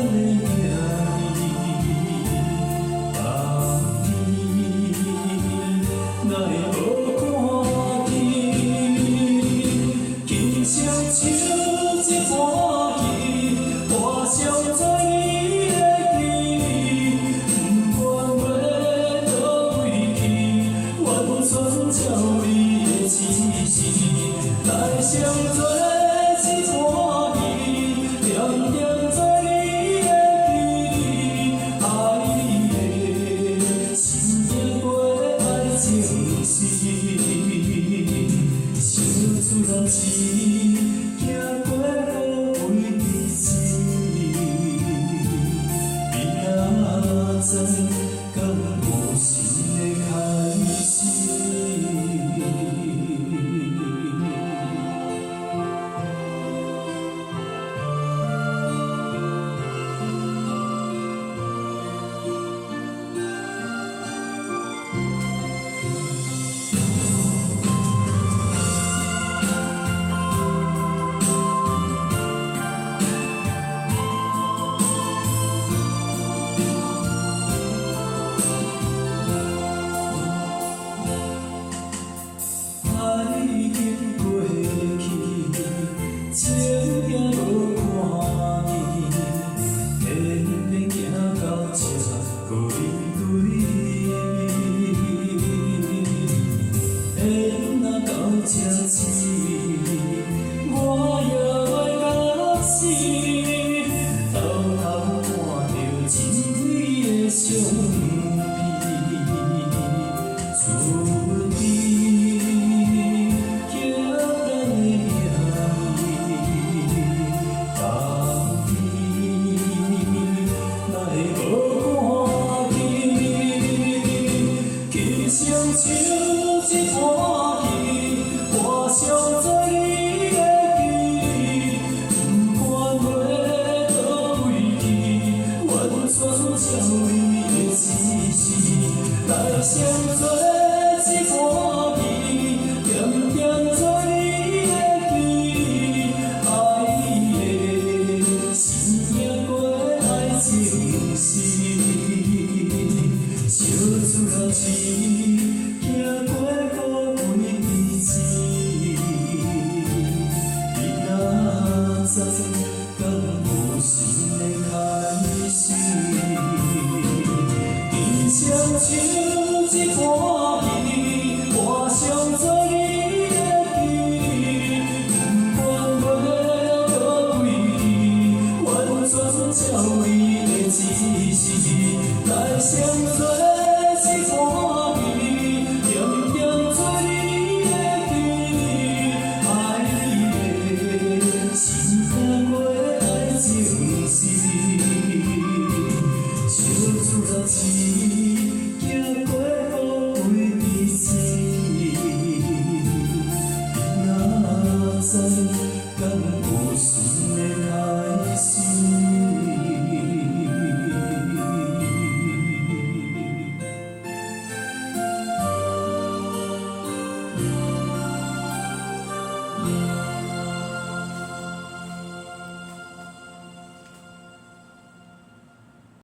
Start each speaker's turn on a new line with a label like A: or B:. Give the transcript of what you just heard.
A: 的名字，当你哪会无看见？轻声唱一段戏，画上在你的记忆，不管要倒位去，完全照你的指示，来相做。 自然是行过无归之地，明仔载敢有新的开始？唱一段戏，画上在你的记忆，不管要倒位去，完全照你的指示，来相做一段戏，点点做你的记忆，爱你的是行过爱情史，小自然是。 行过无归之地，明仔载敢有新的开始？轻声唱一段戏，画上在你的记忆，不管要倒位去，完全照你的指示，来相做一段。 是行过无归之地，明仔载。